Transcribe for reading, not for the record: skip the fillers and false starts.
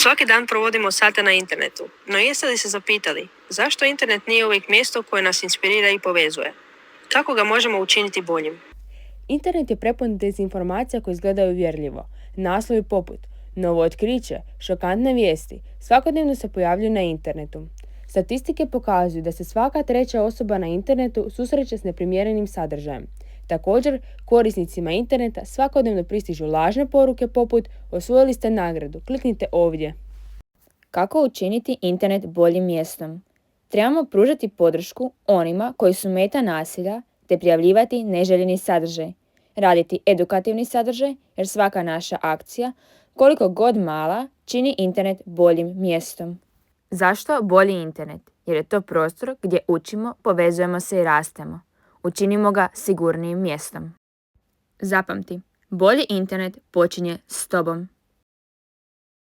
Svaki dan provodimo sate na internetu, no jeste li se zapitali zašto internet nije uvijek mjesto koje nas inspirira i povezuje? Kako ga možemo učiniti boljim? Internet je prepun dezinformacija koje izgledaju uvjerljivo. Naslovi poput novo otkriće, šokantne vijesti, svakodnevno se pojavljuju na internetu. Statistike pokazuju da se svaka treća osoba na internetu susreće s neprimjerenim sadržajem. Također, korisnicima interneta svakodnevno pristižu lažne poruke poput osvojili ste nagradu, kliknite ovdje. Kako učiniti internet boljim mjestom? Trebamo pružati podršku onima koji su meta nasilja te prijavljivati neželjeni sadržaj. Raditi edukativni sadržaj jer svaka naša akcija, koliko god mala, čini internet boljim mjestom. Zašto bolji internet? Jer je to prostor gdje učimo, povezujemo se i rastemo. Učinimo ga sigurnijim mjestom. Zapamti, bolji internet počinje s tobom.